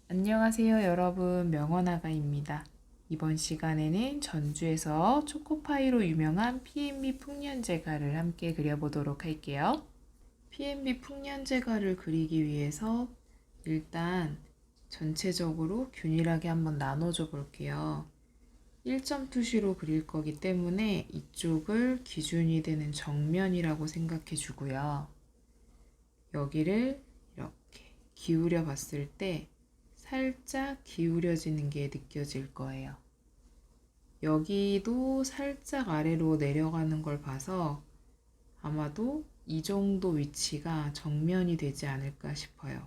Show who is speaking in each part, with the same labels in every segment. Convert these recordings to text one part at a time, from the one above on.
Speaker 1: 안녕하세요, 여러분. 명언아가입니다. 이번 시간에는 전주에서 초코파이로 유명한 P&B 풍년제가를 함께 그려보도록 할게요. P&B 풍년제가를 그리기 위해서 일단 전체적으로 균일하게 한번 나눠줘 볼게요. 1점 투시로 그릴 거기 때문에 이쪽을 기준이 되는 정면이라고 생각해 주고요. 여기를 이렇게 기울여 봤을 때 살짝 기울여지는 게 느껴질 거예요. 여기도 살짝 아래로 내려가는 걸 봐서 아마도 이 정도 위치가 정면이 되지 않을까 싶어요.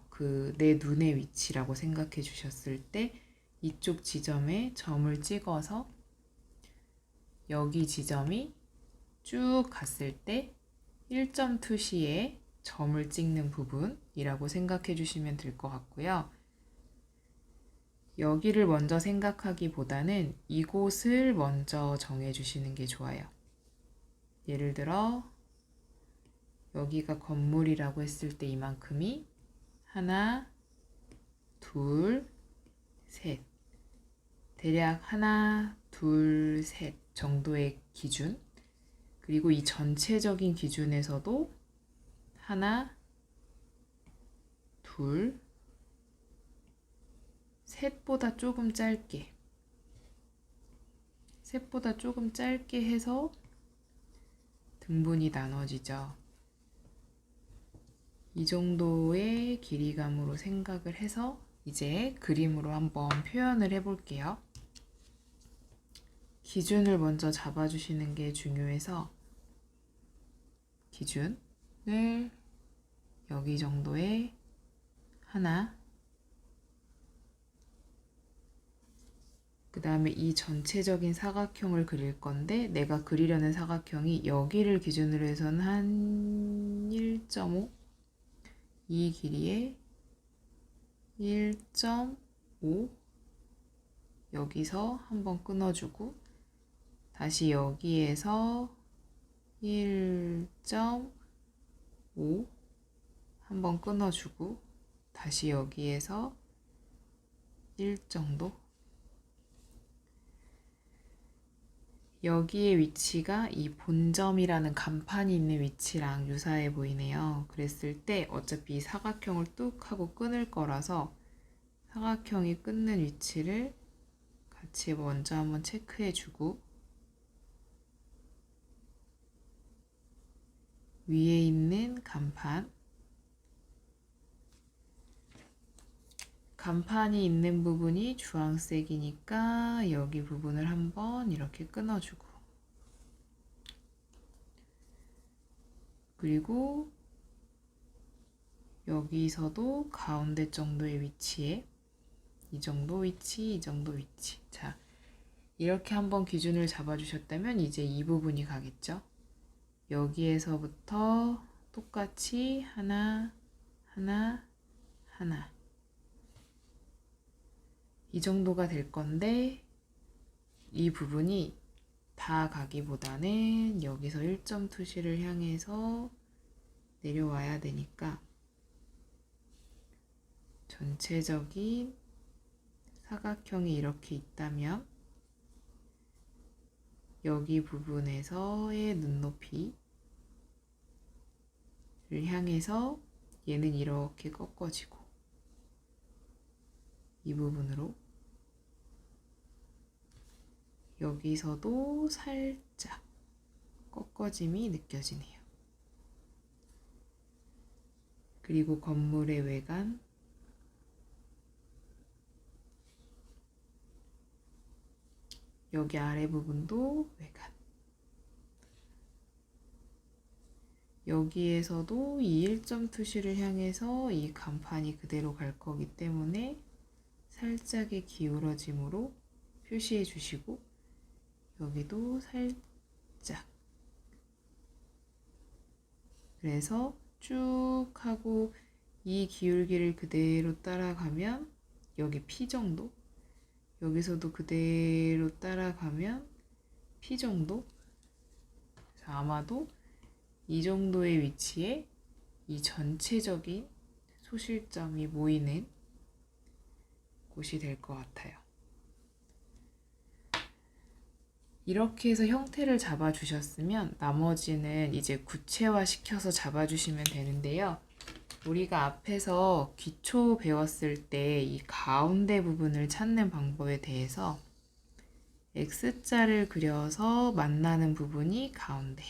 Speaker 1: 내 눈의 위치라고 생각해 주셨을 때 이쪽 지점에 점을 찍어서 여기 지점이 쭉 갔을 때 1점 투시에 점을 찍는 부분이라고 생각해 주시면 될 것 같고요. 여기를 먼저 생각하기보다는 이곳을 먼저 정해주시는 게 좋아요. 예를 들어 여기가 건물이라고 했을 때 이만큼이 하나, 둘, 셋. 대략 하나, 둘, 셋 정도의 기준. 그리고 이 전체적인 기준에서도 하나, 둘, 셋보다 조금 짧게. 셋보다 조금 짧게 해서 등분이 나눠지죠. 이 정도의 길이감으로 생각을 해서 이제 그림으로 한번 표현을 해볼게요. 기준을 먼저 잡아주시는 게 중요해서 기준을 여기 정도에 하나, 그 다음에 이 전체적인 사각형을 그릴 건데 내가 그리려는 사각형이 여기를 기준으로 해서는 한 1.5, 이 길이에 1.5, 여기서 한번 끊어주고 다시 여기에서 1.5 한번 끊어주고 다시 여기에서 1 정도. 여기의 위치가 이 본점이라는 간판이 있는 위치랑 유사해 보이네요. 그랬을 때 어차피 사각형을 뚝 하고 끊을 거라서 사각형이 끊는 위치를 같이 먼저 한번 체크해 주고 위에 있는 간판이 있는 부분이 주황색이니까 여기 부분을 한번 이렇게 끊어주고 그리고 여기서도 가운데 정도의 위치에 이 정도 위치, 이 정도 위치. 자, 이렇게 한번 기준을 잡아주셨다면 이제 이 부분이 가겠죠. 여기에서부터 똑같이 하나, 하나, 하나. 이 정도가 될 건데 이 부분이 다 가기보다는 여기서 1점 투시를 향해서 내려와야 되니까 전체적인 사각형이 이렇게 있다면 여기 부분에서의 눈높이를 향해서 얘는 이렇게 꺾어지고 이 부분으로 여기서도 살짝 꺾어짐이 느껴지네요. 그리고 건물의 외관, 여기 아래 부분도 외관. 여기에서도 이 1점 투시를 향해서 이 간판이 그대로 갈 거기 때문에 살짝의 기울어짐으로 표시해 주시고 여기도 살짝. 그래서 쭉 하고 이 기울기를 그대로 따라가면 여기 P 정도, 여기서도 그대로 따라가면 P 정도. 아마도 이 정도의 위치에 이 전체적인 소실점이 모이는 곳이 될 것 같아요. 이렇게 해서 형태를 잡아주셨으면 나머지는 이제 구체화 시켜서 잡아주시면 되는데요. 우리가 앞에서 기초 배웠을 때 이 가운데 부분을 찾는 방법에 대해서 X자를 그려서 만나는 부분이 가운데.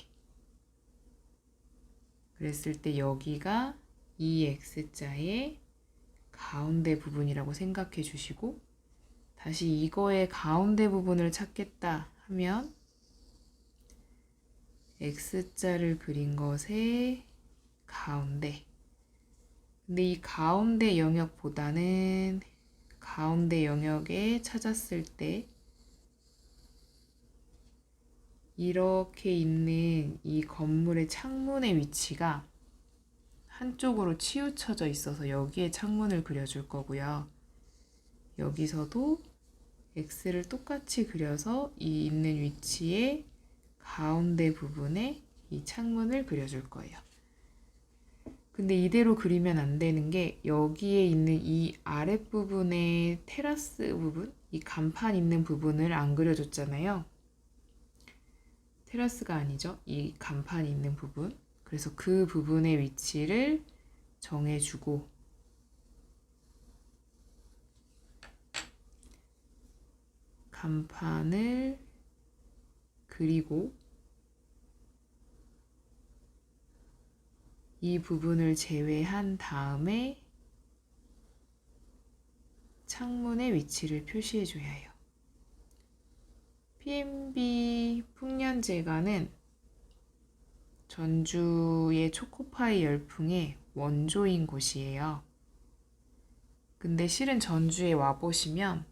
Speaker 1: 그랬을 때 여기가 이 X자의 가운데 부분이라고 생각해 주시고, 다시 이거의 가운데 부분을 찾겠다 하면 X자를 그린 것의 가운데. 근데 이 가운데 영역보다는 가운데 영역에 찾았을 때 이렇게 있는 이 건물의 창문의 위치가 한쪽으로 치우쳐져 있어서 여기에 창문을 그려줄 거고요. 여기서도 X를 똑같이 그려서 이 있는 위치에 가운데 부분에 이 창문을 그려줄 거예요. 근데 이대로 그리면 안 되는 게 여기에 있는 이 아랫부분의 테라스 부분, 이 간판 있는 부분을 안 그려줬잖아요. 테라스가 아니죠. 이 간판 있는 부분. 그래서 그 부분의 위치를 정해주고 간판을 그리고 이 부분을 제외한 다음에 창문의 위치를 표시해 줘야 해요. P&B 풍년제과는 전주의 초코파이 열풍의 원조인 곳이에요. 근데 실은 전주에 와보시면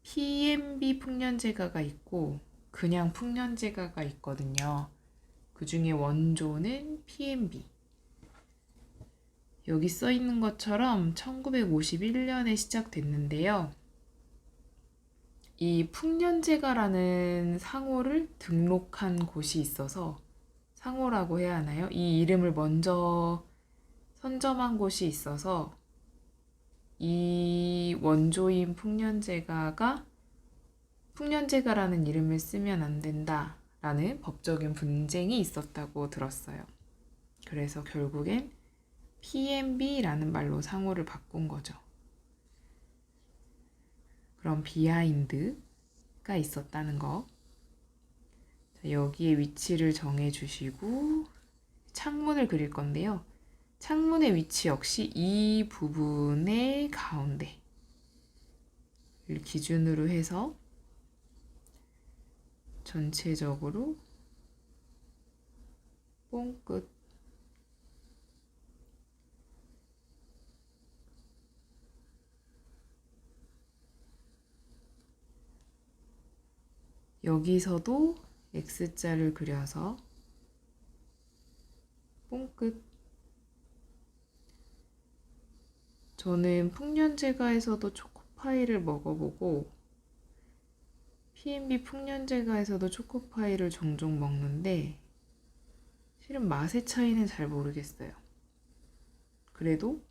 Speaker 1: P&B 풍년제과가 있고 그냥 풍년제과가 있거든요. 그 중에 원조는 P&B. 여기 써 있는 것처럼 1951년에 시작됐는데요. 이 풍년제과라는 상호를 등록한 곳이 있어서 상호라고 해야 하나요? 이 이름을 먼저 선점한 곳이 있어서 이 원조인 풍년제과가 풍년제과라는 이름을 쓰면 안 된다라는 법적인 분쟁이 있었다고 들었어요. 그래서 결국엔 P&B라는 말로 상호를 바꾼 거죠. 그럼 비하인드가 있었다는 거. 자, 여기에 위치를 정해주시고 창문을 그릴 건데요. 창문의 위치 역시 이 부분의 가운데를 기준으로 해서 전체적으로 뽕끝 여기서도 X자를 그려서 뽕끝. 저는 풍년제과에서도 초코파이를 먹어보고 P&B 풍년제과에서도 초코파이를 종종 먹는데 실은 맛의 차이는 잘 모르겠어요. 그래도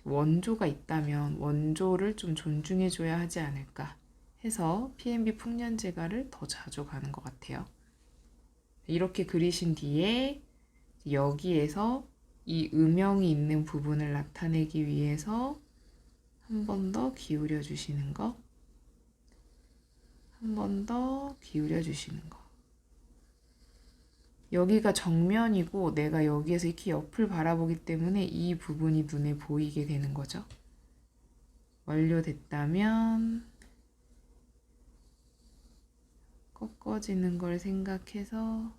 Speaker 1: 원조가 있다면 원조를 좀 존중해줘야 하지 않을까 해서 P&B 풍년제과를 더 자주 가는 것 같아요. 이렇게 그리신 뒤에 여기에서 이 음영이 있는 부분을 나타내기 위해서 한 번 더 기울여 주시는 거, 한 번 더 기울여 주시는 거. 여기가 정면이고 내가 여기에서 이렇게 옆을 바라보기 때문에 이 부분이 눈에 보이게 되는 거죠. 완료됐다면 꺾어지는 걸 생각해서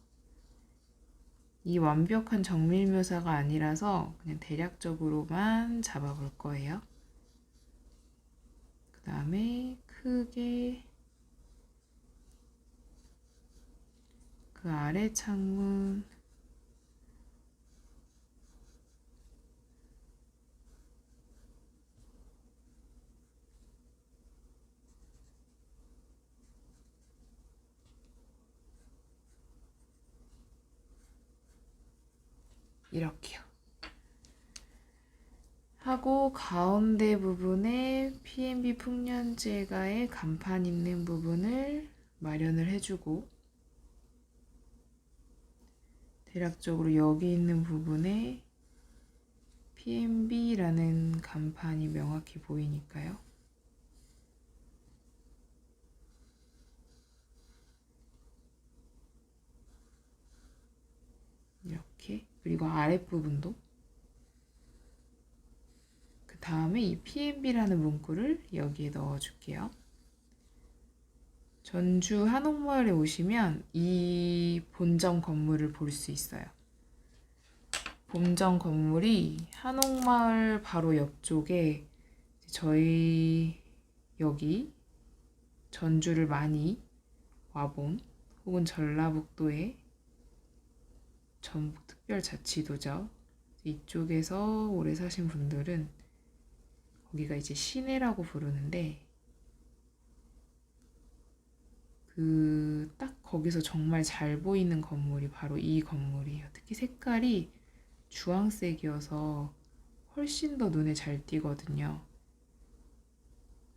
Speaker 1: 이 완벽한 정밀 묘사가 아니라서 그냥 대략적으로만 잡아볼 거예요. 그 다음에 크게 그 아래 창문 이렇게요. 하고 그리고 가운데 부분에 P&B 풍년제가의 간판 있는 부분을 마련을 해주고, 대략적으로 여기 있는 부분에 P&B라는 간판이 명확히 보이니까요. 이렇게. 그리고 아랫부분도. 그 다음에 이 P&B라는 문구를 여기에 넣어줄게요. 전주 한옥마을에 오시면 이 본점 건물을 볼 수 있어요. 본점 건물이 한옥마을 바로 옆쪽에 저희 여기 전주를 많이 와본, 혹은 전라북도의 전북특별자치도죠. 이쪽에서 오래 사신 분들은 거기가 이제 시내라고 부르는데, 딱 거기서 정말 잘 보이는 건물이 바로 이 건물이에요. 특히 색깔이 주황색이어서 훨씬 더 눈에 잘 띄거든요.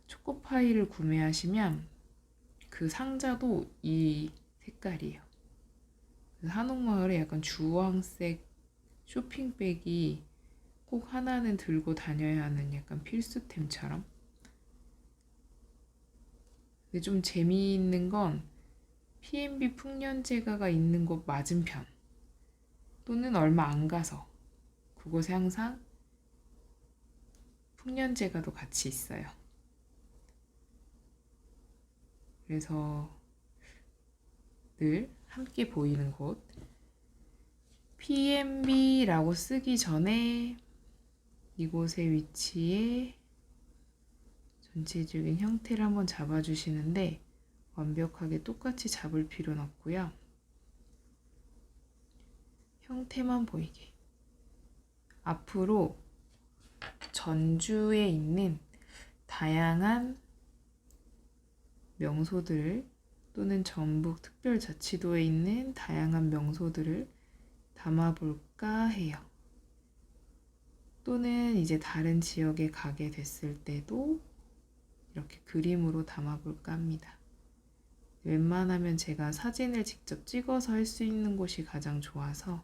Speaker 1: 초코파이를 구매하시면 그 상자도 이 색깔이에요. 한옥마을에 약간 주황색 쇼핑백이 꼭 하나는 들고 다녀야 하는 약간 필수템처럼. 근데 좀 재미있는 건 P&B 풍년제가가 있는 곳 맞은편 또는 얼마 안 가서 그곳에 항상 풍년제가도 같이 있어요. 그래서 늘 함께 보이는 곳. P&B라고 쓰기 전에 이곳의 위치에 전체적인 형태를 한번 잡아주시는데, 완벽하게 똑같이 잡을 필요는 없고요. 형태만 보이게. 앞으로 전주에 있는 다양한 명소들을, 또는 전북 특별자치도에 있는 다양한 명소들을 담아볼까 해요. 또는 이제 다른 지역에 가게 됐을 때도 이렇게 그림으로 담아볼까 합니다. 웬만하면 제가 사진을 직접 찍어서 할 수 있는 곳이 가장 좋아서,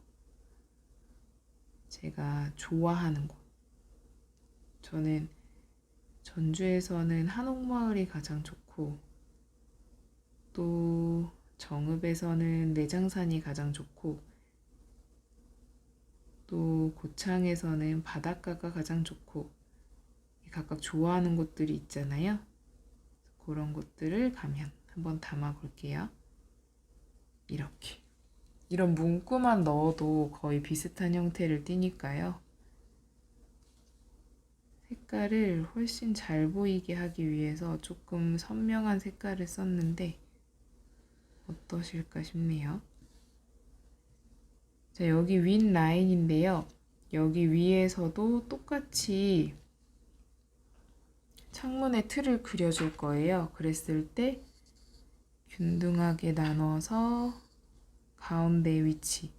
Speaker 1: 제가 좋아하는 곳. 저는 전주에서는 한옥마을이 가장 좋고, 또 정읍에서는 내장산이 가장 좋고, 또 고창에서는 바닷가가 가장 좋고, 각각 좋아하는 곳들이 있잖아요. 그런 곳들을 가면 한번 담아 볼게요. 이렇게. 이런 문구만 넣어도 거의 비슷한 형태를 띠니까요. 색깔을 훨씬 잘 보이게 하기 위해서 조금 선명한 색깔을 썼는데 어떠실까 싶네요. 자, 여기 윗 라인인데요. 여기 위에서도 똑같이 창문의 틀을 그려줄 거예요. 그랬을 때 균등하게 나눠서 가운데 위치.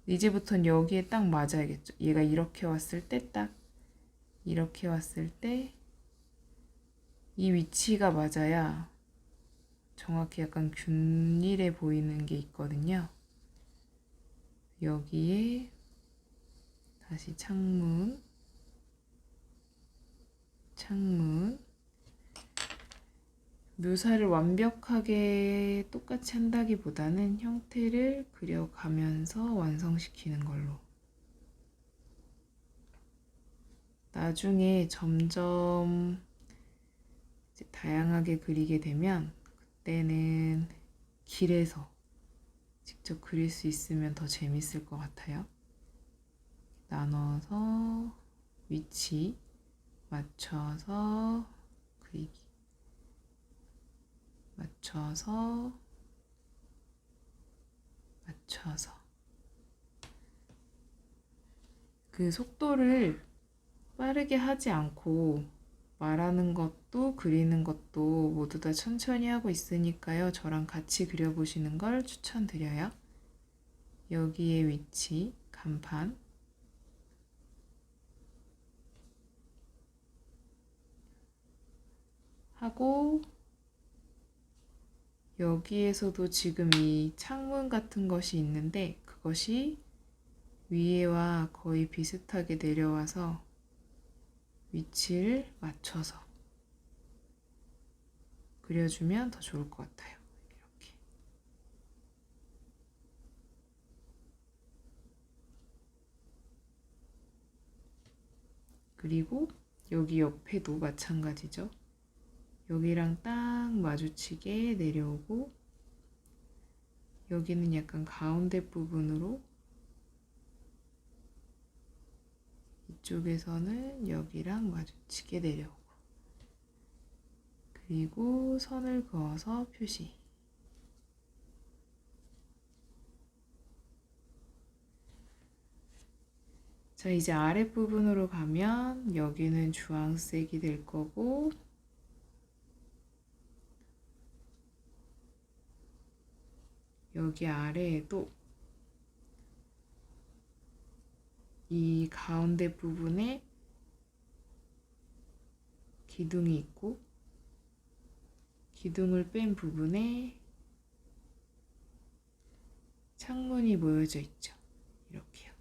Speaker 1: 이제부터는 여기에 딱 맞아야겠죠. 얘가 이렇게 왔을 때 딱, 이렇게 왔을 때 이 위치가 맞아야 정확히 약간 균일해 보이는 게 있거든요. 여기에 다시 창문, 묘사를 완벽하게 똑같이 한다기보다는 형태를 그려가면서 완성시키는 걸로. 나중에 점점 이제 다양하게 그리게 되면, 그때는 길에서 직접 그릴 수 있으면 더 재밌을 것 같아요. 나눠서 위치 맞춰서 그리기, 맞춰서 그 속도를 빠르게 하지 않고 말하는 것도 그리는 것도 모두 다 천천히 하고 있으니까요. 저랑 같이 그려보시는 걸 추천드려요. 여기에 위치, 간판, 하고 여기에서도 지금 이 창문 같은 것이 있는데 그것이 위에와 거의 비슷하게 내려와서 위치를 맞춰서 그려주면 더 좋을 것 같아요. 이렇게. 그리고 여기 옆에도 마찬가지죠. 여기랑 딱 마주치게 내려오고 여기는 약간 가운데 부분으로 이쪽에서는 여기랑 마주치게 내려오고 그리고 선을 그어서 표시. 자, 이제 아랫부분으로 가면 여기는 주황색이 될 거고 여기 아래에도 이 가운데 부분에 기둥이 있고 기둥을 뺀 부분에 창문이 모여져 있죠. 이렇게요.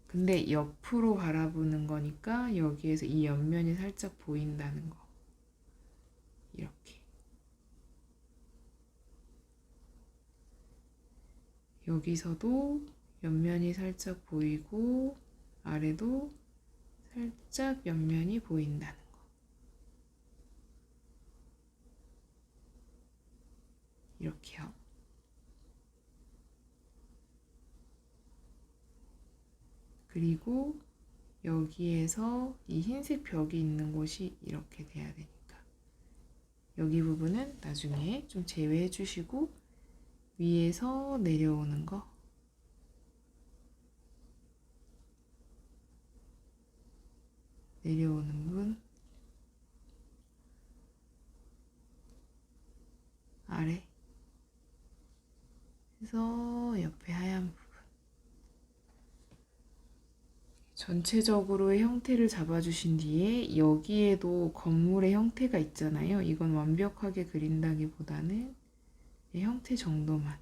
Speaker 1: 근데 옆으로 바라보는 거니까 여기에서 이 옆면이 살짝 보인다는 거. 이렇게. 여기서도 옆면이 살짝 보이고 아래도 살짝 옆면이 보인다는 거. 이렇게요. 그리고 여기에서 이 흰색 벽이 있는 곳이 이렇게 돼야 되니까 여기 부분은 나중에 좀 제외해 주시고 위에서 내려오는 거 내려오는 부분 아래 해서 옆에 하얀 부분 전체적으로의 형태를 잡아주신 뒤에 여기에도 건물의 형태가 있잖아요. 이건 완벽하게 그린다기보다는 형태 정도만.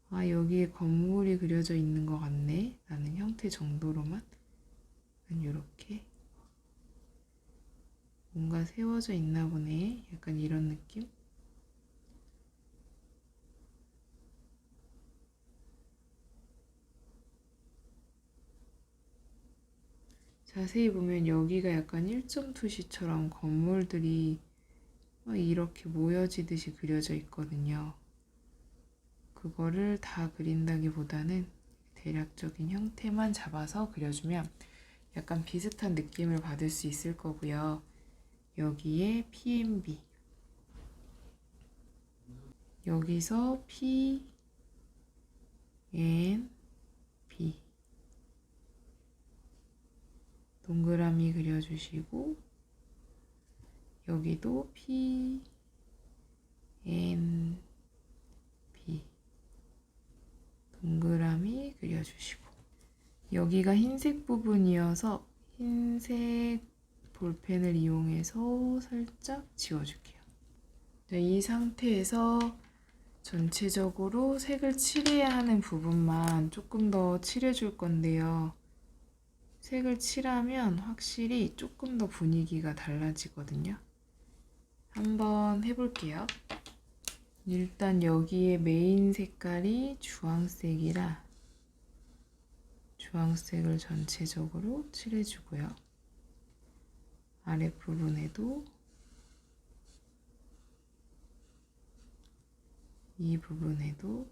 Speaker 1: 아, 여기에 건물이 그려져 있는 것 같네. 라는 형태 정도로만. 이렇게. 뭔가 세워져 있나 보네. 약간 이런 느낌. 자세히 보면 여기가 약간 1점 투시처럼 건물들이 이렇게 모여지듯이 그려져 있거든요. 그거를 다 그린다기보다는 대략적인 형태만 잡아서 그려주면 약간 비슷한 느낌을 받을 수 있을 거고요. 여기에 PNB 여기서 P, N, B 동그라미 그려주시고 여기도 P, N, B 동그라미 그려주시고 여기가 흰색 부분이어서 흰색 볼펜을 이용해서 살짝 지워줄게요. 네, 이 상태에서 전체적으로 색을 칠해야 하는 부분만 조금 더 칠해줄 건데요. 색을 칠하면 확실히 조금 더 분위기가 달라지거든요. 한번 해볼게요. 일단 여기에 메인 색깔이 주황색이라 주황색을 전체적으로 칠해주고요. 아랫부분에도 이 부분에도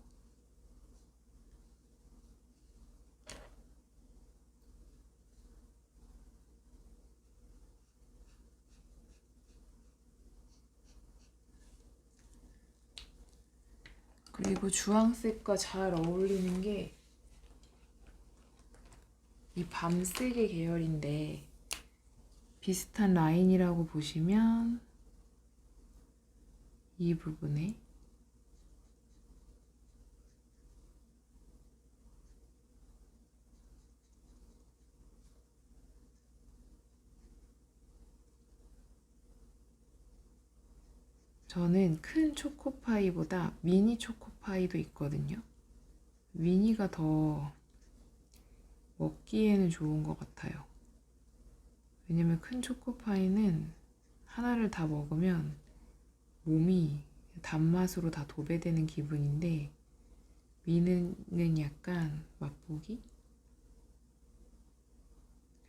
Speaker 1: 그리고 주황색과 잘 어울리는 게 이 밤색의 계열인데 비슷한 라인이라고 보시면 이 부분에 저는 큰 초코파이보다 미니 초코파이도 있거든요. 미니가 더 먹기에는 좋은 것 같아요. 왜냐면 큰 초코파이는 하나를 다 먹으면 몸이 단맛으로 다 도배되는 기분인데, 미니는 약간 맛보기?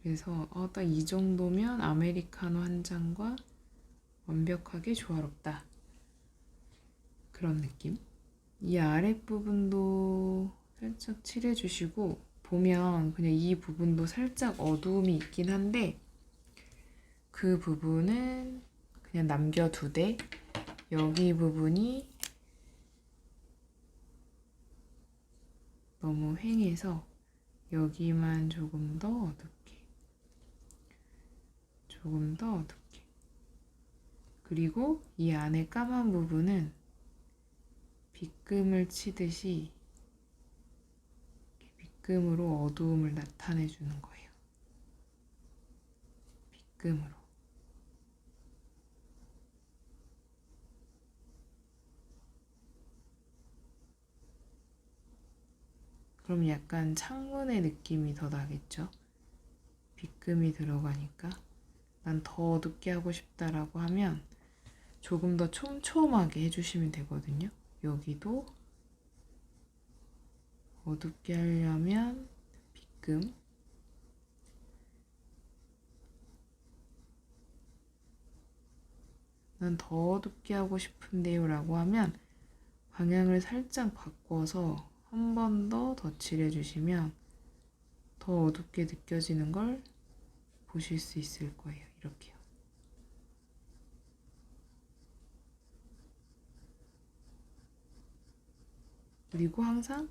Speaker 1: 그래서 딱 이 정도면 아메리카노 한 잔과 완벽하게 조화롭다. 그런 느낌? 이 아랫부분도 살짝 칠해주시고, 보면 그냥 이 부분도 살짝 어두움이 있긴 한데 그 부분은 그냥 남겨두되, 여기 부분이 너무 휑해서 여기만 조금 더 어둡게, 조금 더 어둡게. 그리고 이 안에 까만 부분은 빗금을 치듯이 빗금으로 어두움을 나타내 주는 거예요. 빗금으로. 그럼 약간 창문의 느낌이 더 나겠죠? 빗금이 들어가니까. 난 더 어둡게 하고 싶다라고 하면 조금 더 촘촘하게 해주시면 되거든요. 여기도 어둡게 하려면 빗금, 난 더 어둡게 하고 싶은데요 라고 하면 방향을 살짝 바꿔서 한 번 더 덧칠해 주시면 더 어둡게 느껴지는 걸 보실 수 있을 거예요. 이렇게요. 그리고 항상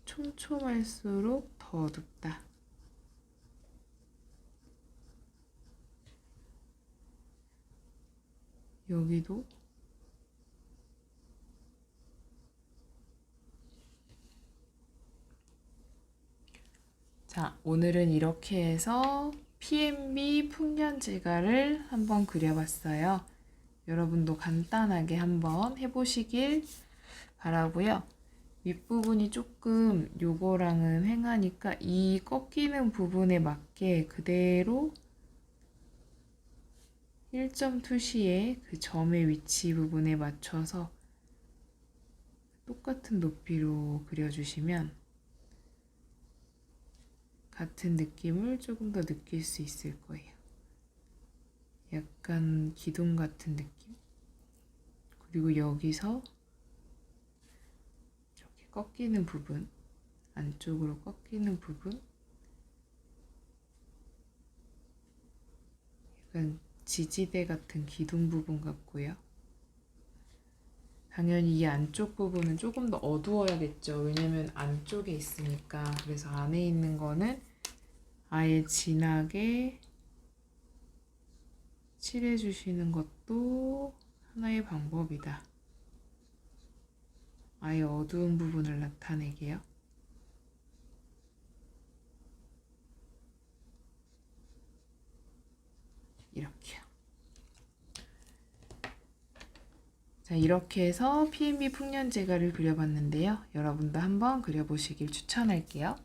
Speaker 1: 촘촘할수록 더 어둡다. 여기도 자, 오늘은 이렇게 해서 PNB 풍년제가를 한번 그려봤어요. 여러분도 간단하게 한번 해보시길 바라고요. 윗부분이 조금 요거랑은 휑하니까 이 꺾이는 부분에 맞게 그대로 1점 투시에 그 점의 위치 부분에 맞춰서 똑같은 높이로 그려주시면 같은 느낌을 조금 더 느낄 수 있을 거예요. 약간 기둥 같은 느낌. 그리고 여기서 이렇게 꺾이는 부분, 안쪽으로 꺾이는 부분, 약간 지지대 같은 기둥 부분 같고요. 당연히 이 안쪽 부분은 조금 더 어두워야겠죠. 왜냐면 안쪽에 있으니까. 그래서 안에 있는 거는 아예 진하게 칠해주시는 것도 하나의 방법이다. 아예 어두운 부분을 나타내게요. 이렇게요. 자, 이렇게 해서 PNB 풍년제가를 그려봤는데요. 여러분도 한번 그려보시길 추천할게요.